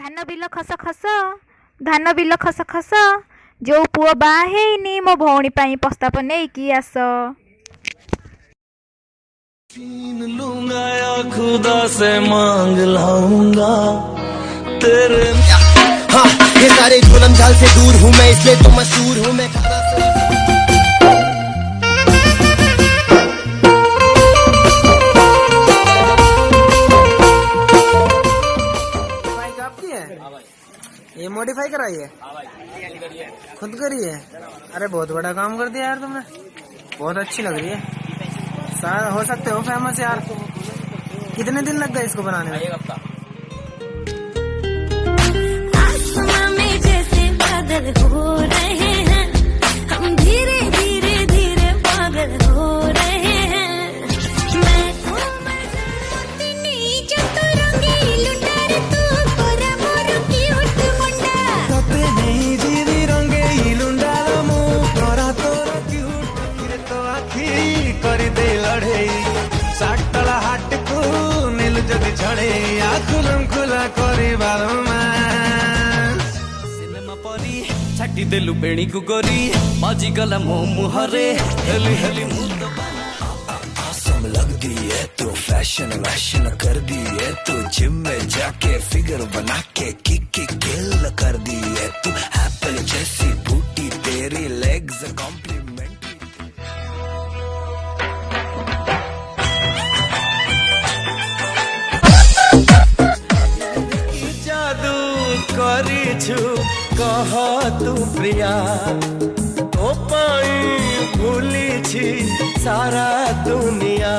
धान बिल खस खस धान बिल खस खस जो पुओ बा हेनी मो भौणी पाई प्रस्ताव नेकी आस। छीन लूंगा या खुदा से मांग लाऊंगा तेरे। हाँ, ये सारे झोलम झाल से दूर हूँ मैं, इसलिए तो मशहूर हूँ मैं। बाइक आपकी है? ये मॉडिफाई कराई है? खुद करी है? अरे बहुत बड़ा काम कर दिया यार तुमने, बहुत अच्छी लग रही है। सारा हो सकते हो फेमस यार। कितने दिन लग गए इसको बनाने में? 1 हफ्ता। आसमां में जैसे बादल हो रहे हैं, हम धीरे धीरे धीरे पागल हो रहे हैं। मैं जो तो रंगीन लुटार तू कोरा मोर क्यूट मुंडा तते नहीं दीदी रंगे लुंडाला मु कोरा तोरा क्यूट किरे तो आखी करी दे लड़े साटला हाट को नील जदि झड़े या खुलम खुला करी बालमा सिनेमा परी छाटी देलु बेणी को गोरी बाजी गला मो मुहरे हेली हेली मुद आसम लगती है तो फैशन वैशन कर दी है तो जिम में जाके फिगर बना के किक किल कर दी है तू एप्पल जैसी बूटी तेरी लेग्स कॉम्प्लीमेंट्री। जादू करिछु कह तू प्रिया तो पाई भूली छी सारा दुनिया।